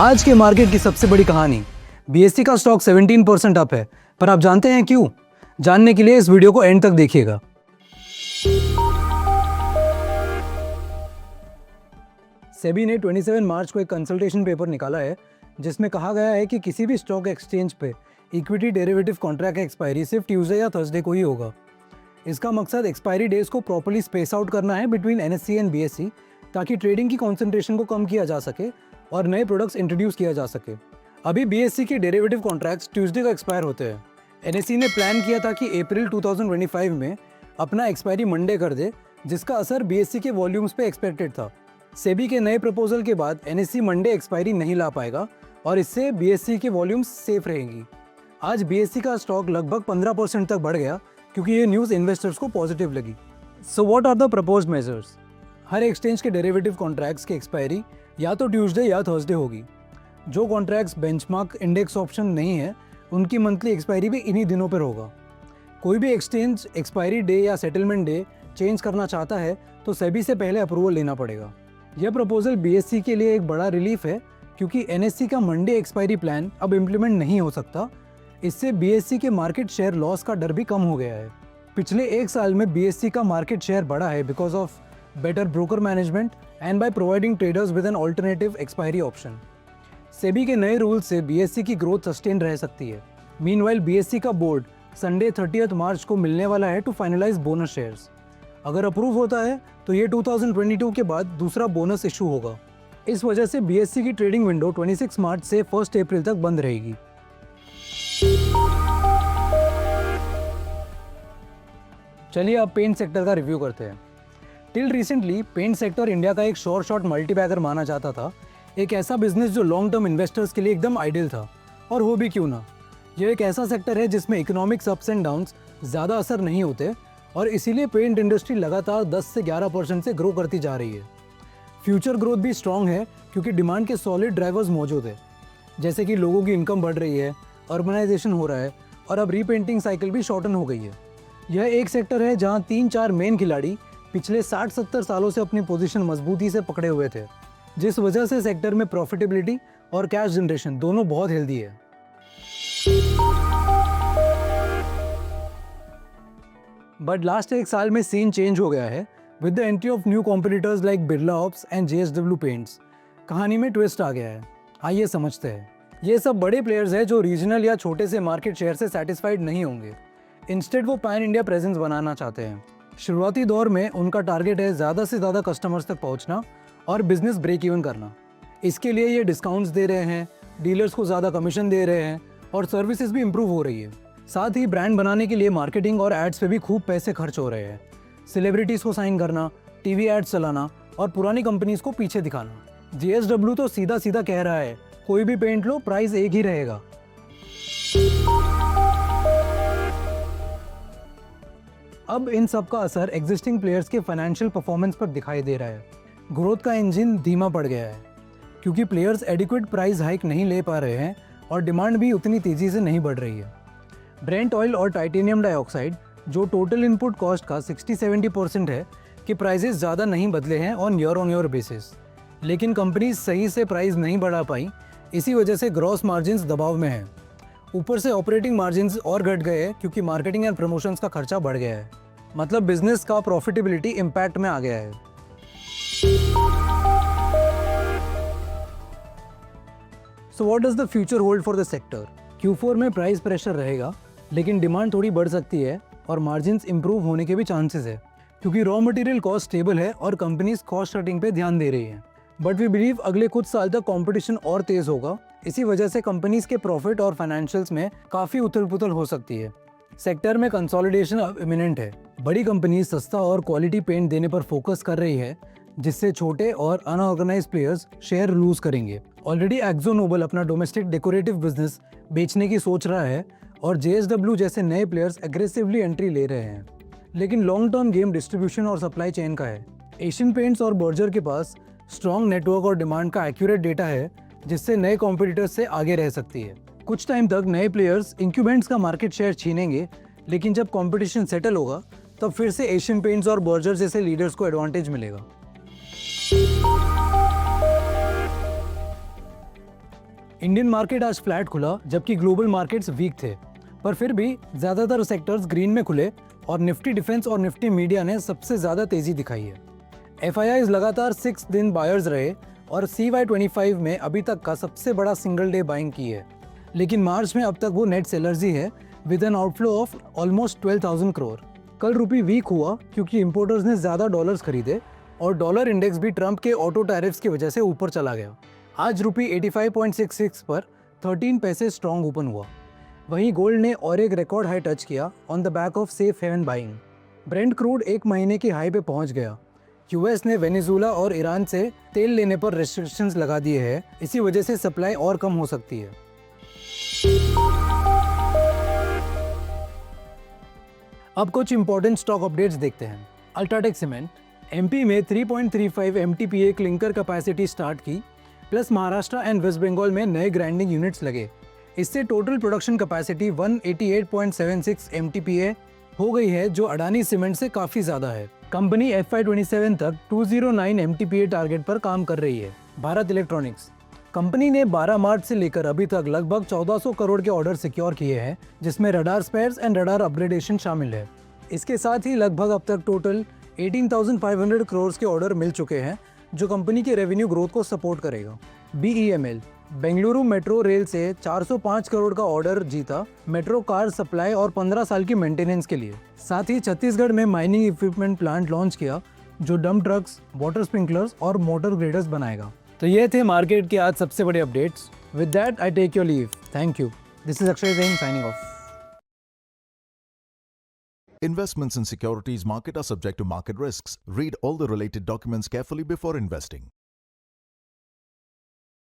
आज के मार्केट की सबसे बड़ी कहानी, बीएससी का स्टॉक 17% अप है, पर आप जानते हैं क्यों? जानने के लिए इस वीडियो को एंड तक देखिएगा। सेबी ने 27 मार्च को एक कंसल्टेशन पेपर निकाला है जिसमें कहा गया है कि किसी भी स्टॉक एक्सचेंज पे इक्विटी डेरिवेटिव कॉन्ट्रैक्ट का एक्सपायरी सिर्फ ट्यूसडे या थर्सडे को ही होगा। इसका मकसद एक्सपायरी डेज को प्रॉपर्ली स्पेस आउट करना है बिटवीन एनएससी एंड बीएससी, ताकि ट्रेडिंग की कॉन्सेंट्रेशन को कम किया जा सके और नए प्रोडक्ट्स इंट्रोड्यूस किया जा सके। अभी बीएससी के डेरिवेटिव कॉन्ट्रैक्ट्स ट्यूसडे को एक्सपायर होते हैं। एनएससी ने प्लान किया था कि अप्रैल 2025 में अपना एक्सपायरी मंडे कर दे, जिसका असर बीएससी के वॉल्यूम्स पे एक्सपेक्टेड था। सेबी के नए प्रपोजल के बाद एनएससी मंडे एक्सपायरी नहीं ला पाएगा और इससे बीएससी के वॉल्यूम्स सेफ रहेंगी। आज बीएससी का स्टॉक लगभग 15% तक बढ़ गया क्योंकि ये न्यूज़ इन्वेस्टर्स को पॉजिटिव लगी। So what are the proposed measures? हर एक्सचेंज के डेरिवेटिव कॉन्ट्रैक्ट्स की एक्सपायरी या तो ट्यूसडे या थर्सडे होगी। जो कॉन्ट्रैक्ट्स बेंचमार्क इंडेक्स ऑप्शन नहीं है, उनकी मंथली एक्सपायरी भी इन्हीं दिनों पर होगा। कोई भी एक्सचेंज एक्सपायरी डे या सेटलमेंट डे चेंज करना चाहता है तो सेबी से पहले अप्रूवल लेना पड़ेगा। यह प्रपोजल बीएससी के लिए एक बड़ा रिलीफ है क्योंकि एनएससी का मंडे एक्सपायरी प्लान अब इम्प्लीमेंट नहीं हो सकता। इससे बीएससी के मार्केट शेयर लॉस का डर भी कम हो गया है। पिछले एक साल में बीएससी का मार्केट शेयर बढ़ा है because of better broker management and by providing traders with an alternative expiry option. SEBI के नए रूल से बीएससी की ग्रोथ सस्टेन रह सकती है। मीनवाइल बीएससी का बोर्ड संडे 30 मार्च को मिलने वाला है टू फाइनलाइज बोनस शेयर्स। अगर अप्रूव होता है तो ये 2022 के बाद दूसरा बोनस इशू होगा। इस वजह से बीएससी की ट्रेडिंग विंडो 26 मार्च से 1 अप्रैल तक बंद रहेगी। चलिए अब पेंट सेक्टर का रिव्यू करते हैं। Till recently paint sector India का एक शॉर्ट मल्टीबैगर माना जाता था, एक ऐसा बिजनेस जो लॉन्ग टर्म इन्वेस्टर्स के लिए एकदम आइडियल था। और हो भी क्यों ना, यह एक ऐसा सेक्टर है जिसमें इकोनॉमिक्स अप्स एंड डाउन्स ज़्यादा असर नहीं होते और इसीलिए पेंट इंडस्ट्री लगातार 10 से 11% से ग्रो करती जा रही है। फ्यूचर ग्रोथ भी स्ट्रॉन्ग है क्योंकि डिमांड के सॉलिड ड्राइवर्स मौजूद है, जैसे कि लोगों की इनकम बढ़ रही है, अर्बनाइजेशन हो रहा है और अब रीपेंटिंग साइकिल भी शॉर्टन हो गई है। यह एक सेक्टर है जहां 3-4 मेन खिलाड़ी पिछले 60-70 सालों से अपनी पोजीशन मजबूती से पकड़े हुए थे, जिस वजह से सेक्टर में प्रॉफिटेबिलिटी और कैश जनरेशन दोनों बहुत हेल्दी है। बट लास्ट एक साल में सीन चेंज हो गया है with the entry of new competitors like Birla ops and JSW paints. कहानी में ट्विस्ट आ गया है, आइए समझते हैं। ये सब बड़े प्लेयर्स हैं जो रीजनल या छोटे से मार्केट शेयर से सेटिस्फाइड नहीं होंगे। इंस्टेड वो पैन इंडिया प्रेजेंस बनाना चाहते हैं। शुरुआती दौर में उनका टारगेट है ज़्यादा से ज़्यादा कस्टमर्स तक पहुंचना और बिजनेस ब्रेक इवन करना। इसके लिए ये डिस्काउंट्स दे रहे हैं, डीलर्स को ज़्यादा कमीशन दे रहे हैं और सर्विसेज भी इम्प्रूव हो रही है। साथ ही ब्रांड बनाने के लिए मार्केटिंग और एड्स पे भी खूब पैसे खर्च हो रहे हैं। सेलिब्रिटीज़ को साइन करना, टीवी एड्स चलाना और पुरानी कंपनीज को पीछे दिखाना। जेएसडब्ल्यू तो सीधा सीधा कह रहा है, कोई भी पेंट लो, प्राइस एक ही रहेगा। अब इन सब का असर एग्जिस्टिंग प्लेयर्स के फाइनेंशियल परफॉर्मेंस पर दिखाई दे रहा है। ग्रोथ का इंजन धीमा पड़ गया है क्योंकि प्लेयर्स एडिक्वेट प्राइस हाइक नहीं ले पा रहे हैं और डिमांड भी उतनी तेज़ी से नहीं बढ़ रही है। ब्रेंट ऑयल और टाइटेनियम डाइऑक्साइड, जो टोटल इनपुट कॉस्ट का 60-70% है, कि प्राइसेस ज़्यादा नहीं बदले हैं ऑन ईयर बेसिस। लेकिन कंपनीज सही से प्राइस नहीं बढ़ा पाई, इसी वजह से ग्रॉस मार्जिन्स दबाव में हैं। ऊपर से ऑपरेटिंग मार्जिन्स और घट गए हैं क्योंकि मार्केटिंग एंड प्रमोशंस का खर्चा बढ़ गया है। मतलब बिजनेस का प्रॉफिटेबिलिटी इम्पैक्ट में आ गया है। So what does the future hold for the sector? Q4 में प्राइस प्रेशर रहेगा, लेकिन डिमांड थोड़ी बढ़ सकती है और मार्जिन्स इंप्रूव होने के भी चांसेस है क्योंकि रॉ मटेरियल कॉस्ट स्टेबल है और कंपनीज कॉस्ट कटिंग पे ध्यान दे रही हैं। बट वी बिलीव अगले कुछ साल तक कंपटीशन और तेज होगा। इसी वजह से कंपनीज के प्रॉफिट और फाइनेंशियल्स में काफ़ी उथल पुथल हो सकती है। सेक्टर में कंसोलिडेशन अब इमिनेंट है। बड़ी कंपनीज सस्ता और क्वालिटी पेंट देने पर फोकस कर रही है, जिससे छोटे और अनऑर्गेनाइज प्लेयर्स शेयर लूज करेंगे। ऑलरेडी एक्जो नोबल अपना डोमेस्टिक डेकोरेटिव बिजनेस बेचने की सोच रहा है और जेएसडब्ल्यू जैसे नए प्लेयर्स एग्रेसिवली एंट्री ले रहे हैं। लेकिन लॉन्ग टर्म गेम डिस्ट्रीब्यूशन और सप्लाई चेन का है। एशियन पेंट्स और बर्जर के पास स्ट्रॉन्ग नेटवर्क और डिमांड का एक्यूरेट डेटा है, जिससे नए कॉम्पिटिटर्स से आगे रह सकती है। कुछ टाइम तक नए प्लेयर्स इंक्यूबेंट्स का मार्केट शेयर छीनेंगे, लेकिन जब कंपटीशन सेटल होगा तब फिर से एशियन पेंट्स और बर्जर जैसे लीडर्स को एडवांटेज मिलेगा। इंडियन मार्केट आज फ्लैट खुला जबकि ग्लोबल मार्केट्स वीक थे, पर फिर भी ज़्यादातर सेक्टर्स ग्रीन में खुले और निफ्टी डिफेंस और निफ्टी मीडिया ने सबसे ज़्यादा तेज़ी दिखाई है। FIIs लगातार 6 दिन बायर्स रहे और CY25 में अभी तक का सबसे बड़ा सिंगल डे बाइंग की है, लेकिन मार्च में अब तक वो नेट सेलर्स ही है with an outflow of almost 12,000 crore. कल रुपी वीक हुआ क्योंकि इंपोर्टर्स ने ज़्यादा डॉलर्स खरीदे और डॉलर इंडेक्स भी ट्रंप के ऑटो टैरिफ्स की वजह से ऊपर चला गया। आज रुपी 85.66 पर 13 पैसे स्ट्रॉन्ग ओपन हुआ। वहीं गोल्ड ने और एक रिकॉर्ड हाई टच किया on the back of safe haven buying. Brent crude एक महीने की हाई पे पहुंच गया। यूएस ने वेनेजुला और ईरान से तेल लेने पर रेस्ट्रिक्शंस लगा दिए हैं, इसी वजह से सप्लाई और कम हो सकती है। अब कुछ इंपॉर्टेंट स्टॉक अपडेट्स देखते हैं। अल्ट्राटेक सीमेंट एमपी में 3.35 MTPA क्लिंकर कैपेसिटी स्टार्ट की, plus Maharashtra and west Bengal में नए ग्राइंडिंग यूनिट्स लगे। इससे टोटल प्रोडक्शन कैपेसिटी 188.76 MTPA हो गई है, जो अडानी सीमेंट से काफ़ी ज़्यादा है। कंपनी FY27 तक 209 MTPA टारगेट पर काम कर रही है। भारत इलेक्ट्रॉनिक्स कंपनी ने 12 मार्च से लेकर अभी तक लगभग 1400 करोड़ के ऑर्डर सिक्योर किए हैं, जिसमें radar spares and radar upgradation शामिल है। इसके साथ ही लगभग अब तक टोटल 18,500 करोड़ के ऑर्डर मिल चुके हैं, जो कंपनी के रेवेन्यू ग्रोथ को सपोर्ट करेगा। BEML बेंगलुरु मेट्रो रेल से 405 करोड़ का ऑर्डर जीता मेट्रो कार सप्लाई और 15 साल की मेंटेनेंस के लिए। साथ ही छत्तीसगढ़ में माइनिंग इक्विपमेंट प्लांट लॉन्च किया, जो डंप ट्रक्स, वाटर स्प्रिंकलर्स और मोटर ग्रेडर्स बनाएगा। तो ये थे मार्केट के आज सबसे बड़े updates. With that I take your leave. Thank you. This is Akshay Jain signing off. Investments in securities market are subject to market risks. Read all the related documents carefully before investing.